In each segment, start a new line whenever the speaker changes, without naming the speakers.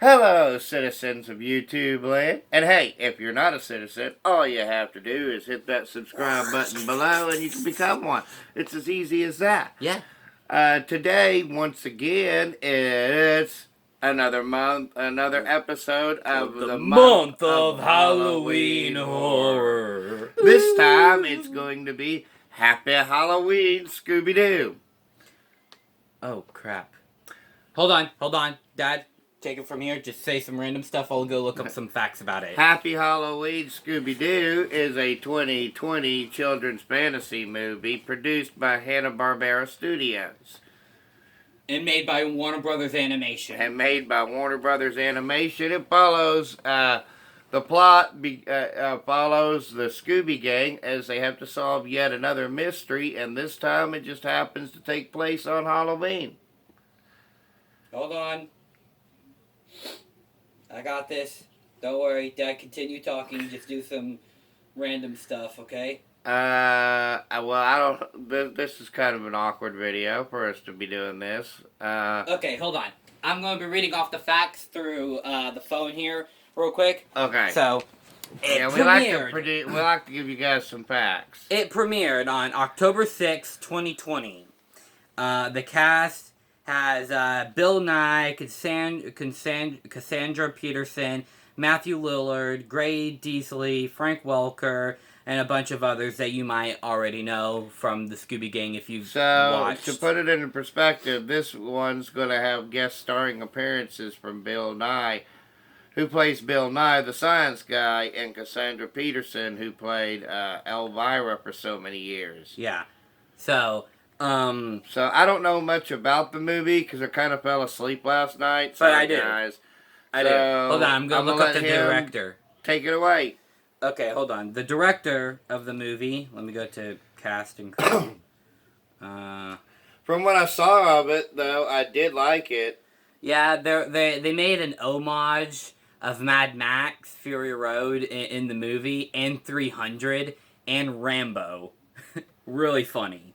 Hello, citizens of YouTube land. And hey, if you're not a citizen, all you have to do is hit that subscribe button below and you can become one. It's as easy as that.
Yeah.
Today, once again, it's another episode of
the month of Halloween horror.
This time, it's going to be Happy Halloween, Scooby-Doo.
Oh, crap. Hold on. Dad, take it from here. Just say some random stuff. I'll go look up some facts about it.
Happy Halloween, Scooby-Doo is a 2020 children's fantasy movie produced by Hanna-Barbera Studios.
And made by Warner Brothers Animation.
It follows, the plot follows the Scooby Gang as they have to solve yet another mystery, and this time it just happens to take place on Halloween.
Hold on. I got this. Don't worry, Dad. Continue talking. Just do some random stuff, okay?
This is kind of an awkward video for us to be doing this.
Okay, hold on. I'm going to be reading off the facts through the phone here, real quick.
Okay.
So,
we like to give you guys some facts.
It premiered on October 6, 2020. The cast has Bill Nye, Cassandra Peterson, Matthew Lillard, Gray Deasley, Frank Welker, and a bunch of others that you might already know from the Scooby Gang if you've watched.
To put it into perspective, this one's going to have guest starring appearances from Bill Nye, who plays Bill Nye, the science guy, and Cassandra Peterson, who played Elvira for so many years.
Yeah. So
I don't know much about the movie because I kind of fell asleep last night.
But I do.
Guys.
I do. Hold on, I'm going to look up the director.
Take it away.
Okay, hold on. The director of the movie, let me go to cast and crew.
From what I saw of it, though, I did like it.
Yeah, they made an homage of Mad Max, Fury Road in the movie, and 300, and Rambo. Really funny.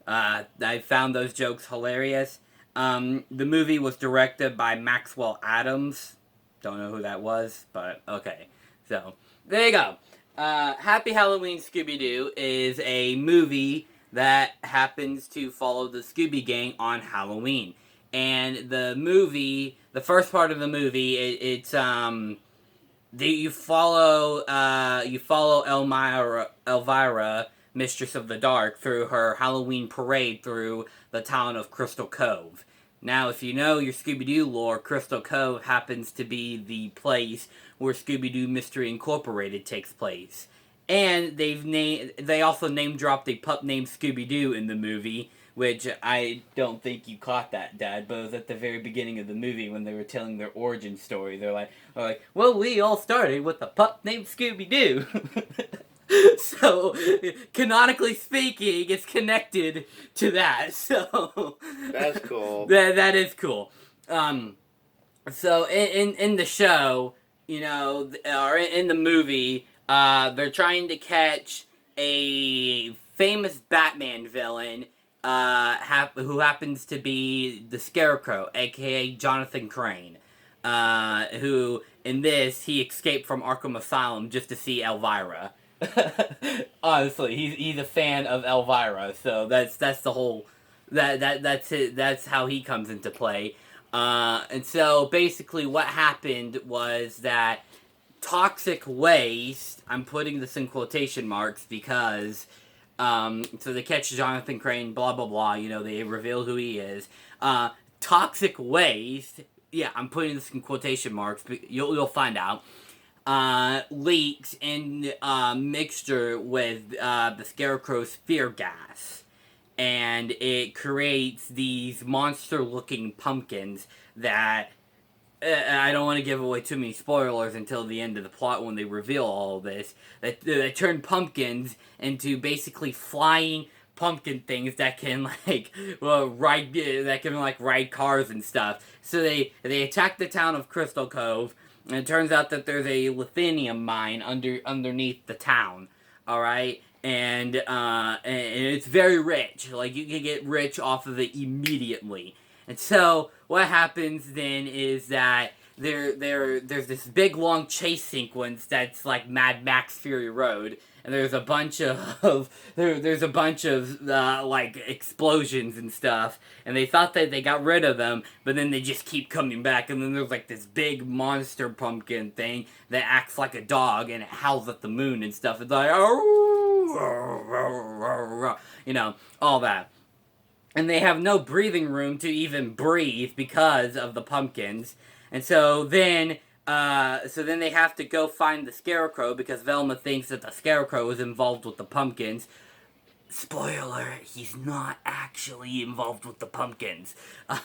I found those jokes hilarious. The movie was directed by Maxwell Adams. Don't know who that was, but okay. So, there you go. Happy Halloween, Scooby-Doo is a movie that happens to follow the Scooby Gang on Halloween. And the first part of the movie, you follow Elvira, Mistress of the Dark, through her Halloween parade through the town of Crystal Cove. Now, if you know your Scooby-Doo lore, Crystal Cove happens to be the place where Scooby-Doo Mystery Incorporated takes place. And they also name-dropped a pup named Scooby-Doo in the movie, which I don't think you caught that, Dad, but it was at the very beginning of the movie when they were telling their origin story. They're like, well, we all started with a pup named Scooby-Doo. So, canonically speaking, it's connected to that. So
that's cool.
That is cool. So in the show, or in the movie, they're trying to catch a famous Batman villain, who happens to be the Scarecrow, aka Jonathan Crane. Who in this he escaped from Arkham Asylum just to see Elvira. Honestly, he's a fan of Elvira, so that's the whole that's it. That's how he comes into play. And so basically, what happened was that toxic waste. I'm putting this in quotation marks because so they catch Jonathan Crane. Blah blah blah. They reveal who he is. Toxic waste. Yeah, I'm putting this in quotation marks. But you'll find out. Leaks in mixture with the Scarecrow's fear gas. And it creates these monster-looking pumpkins that... I don't want to give away too many spoilers until the end of the plot when they reveal all of this. That turn pumpkins into basically flying pumpkin things that can ride cars and stuff. So they attack the town of Crystal Cove. And it turns out that there's a lithium mine underneath the town, all right? And it's very rich. Like, you can get rich off of it immediately. And so, what happens then is that there's this big long chase sequence that's like Mad Max Fury Road, and there's a bunch of there's a bunch of like explosions and stuff, and they thought that they got rid of them, but then they just keep coming back, and then there's like this big monster pumpkin thing that acts like a dog and it howls at the moon and stuff. It's like you know, all that. And they have no breathing room to even breathe because of the pumpkins. And so then they have to go find the Scarecrow because Velma thinks that the Scarecrow is involved with the pumpkins. Spoiler, he's not actually involved with the pumpkins.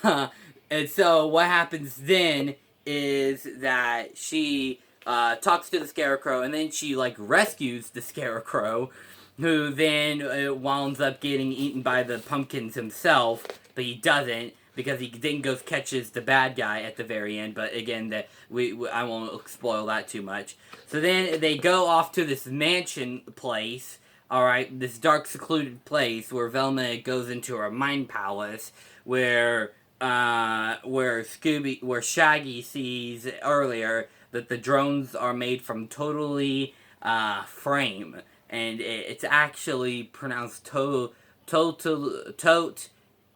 And so what happens then is that she talks to the Scarecrow, and then she like rescues the Scarecrow, who then winds up getting eaten by the pumpkins himself, but he doesn't because he then goes catches the bad guy at the very end. But again, that I won't spoil that too much. So then they go off to this mansion place. All right, this dark, secluded place where Velma goes into her mind palace, where Shaggy sees earlier that the drones are made from totally frame, and it's actually pronounced tote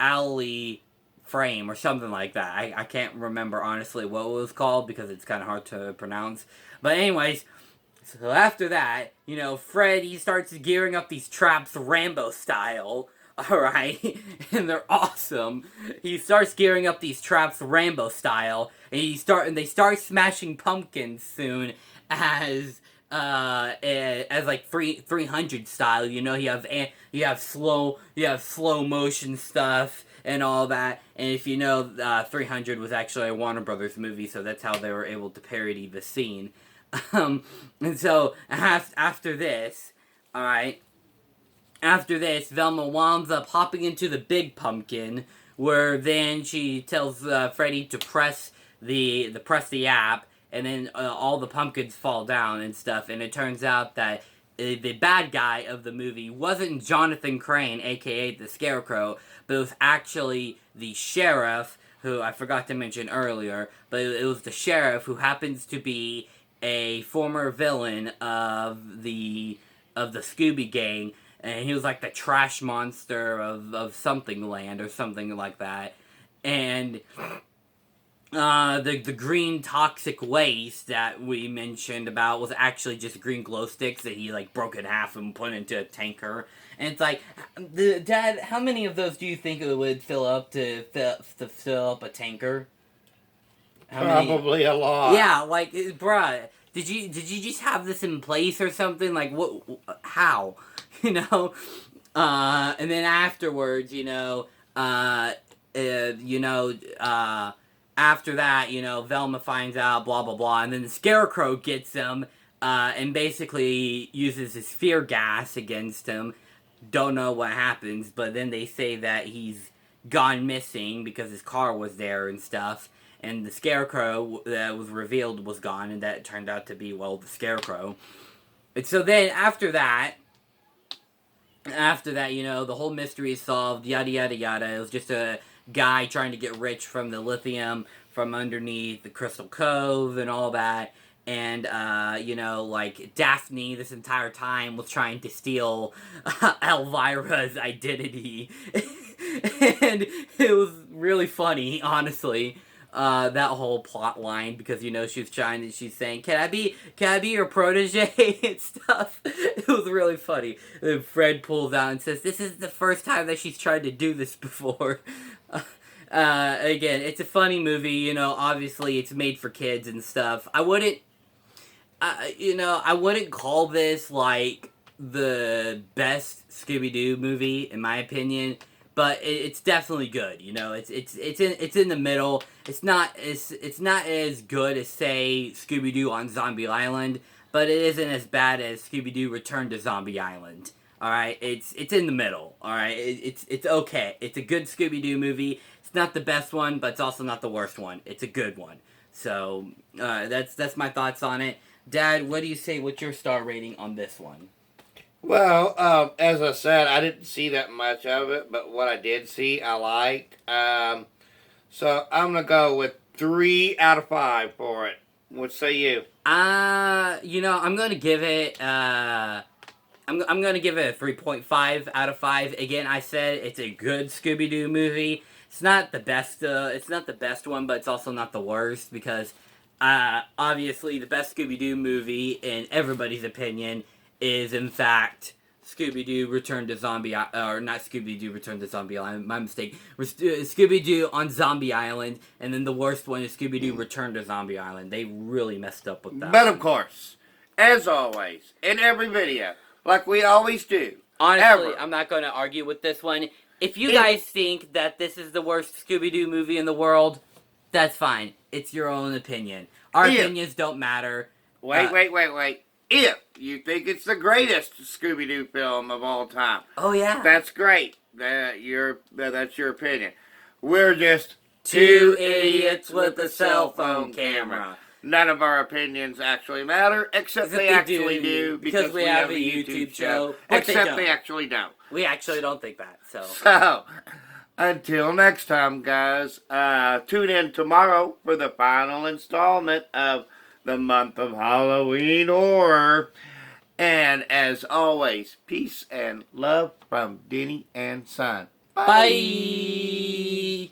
alley frame or something like that. I can't remember honestly what it was called because it's kind of hard to pronounce. But anyways, so after that, you know, Fred, he starts gearing up these traps Rambo style. Alright, and they're awesome. He starts gearing up these traps Rambo style, and they start smashing pumpkins soon as like 300 style. You know, you have slow motion stuff and all that. And if you know, 300 was actually a Warner Brothers movie, so that's how they were able to parody the scene. And so after this, all right. After this, Velma winds up hopping into the big pumpkin, where then she tells Freddy to press the app, and then all the pumpkins fall down and stuff. And it turns out that the bad guy of the movie wasn't Jonathan Crane, aka the Scarecrow, but it was actually the sheriff, who I forgot to mention earlier. But it was the sheriff who happens to be a former villain of the Scooby Gang. And he was like the trash monster of something land or something like that. And the green toxic waste that we mentioned about was actually just green glow sticks that he like broke in half and put into a tanker. And it's like, Dad, how many of those do you think it would fill up to fill up a tanker?
Probably a lot.
Yeah, like, bruh, did you just have this in place or something? Like, what? How? You know, and then afterwards, after that, Velma finds out, blah, blah, blah, and then the Scarecrow gets him, and basically uses his fear gas against him. Don't know what happens, but then they say that he's gone missing because his car was there and stuff, and the Scarecrow that was revealed was gone, and that turned out to be, well, the Scarecrow. And so then, after that, the whole mystery is solved, yada, yada, yada. It was just a guy trying to get rich from the lithium from underneath the Crystal Cove and all that. And, like, Daphne this entire time was trying to steal Elvira's identity. And it was really funny, honestly. That whole plot line, because she's saying, can I be your protege and stuff. It was really funny. Then Fred pulls out and says, this is the first time that she's tried to do this before. Again, it's a funny movie, obviously it's made for kids and stuff. I wouldn't call this like the best Scooby-Doo movie in my opinion. But it's definitely good, It's in the middle. It's not as good as, say, Scooby-Doo on Zombie Island, but it isn't as bad as Scooby-Doo Return to Zombie Island. All right, it's in the middle. All right, it's okay. It's a good Scooby-Doo movie. It's not the best one, but it's also not the worst one. It's a good one. So that's my thoughts on it. Dad, what do you say? What's your star rating on this one?
Well, as I said, I didn't see that much of it, but what I did see, I liked. So I'm going to go with 3 out of 5 for it. What say you?
I'm gonna give it. I'm gonna give it a 3.5 out of 5. Again, I said it's a good Scooby-Doo movie. It's not the best. It's not the best one, but it's also not the worst because, obviously, the best Scooby-Doo movie, in everybody's opinion, is in fact Scooby-Doo Return to Zombie, or not Scooby-Doo Return to Zombie Island. My mistake. Scooby-Doo on Zombie Island, and then the worst one is Scooby-Doo Return to Zombie Island. They really messed up with that.
But
one.
of course, as always, in every video, like we always do.
Honestly,
ever,
I'm not going to argue with this one. If you guys think that this is the worst Scooby-Doo movie in the world, that's fine. It's your own opinion. Our opinions don't matter.
Wait. If you think it's the greatest Scooby-Doo film of all time,
Oh yeah,
that's great. That's your opinion. We're just
two idiots with a cell phone camera.
None of our opinions actually matter, except they actually do
because we have a YouTube show.
Except they actually don't.
We actually don't think that.
So, until next time, guys, tune in tomorrow for the final installment of the month of Halloween horror. And as always, peace and love from Denny and Son.
Bye.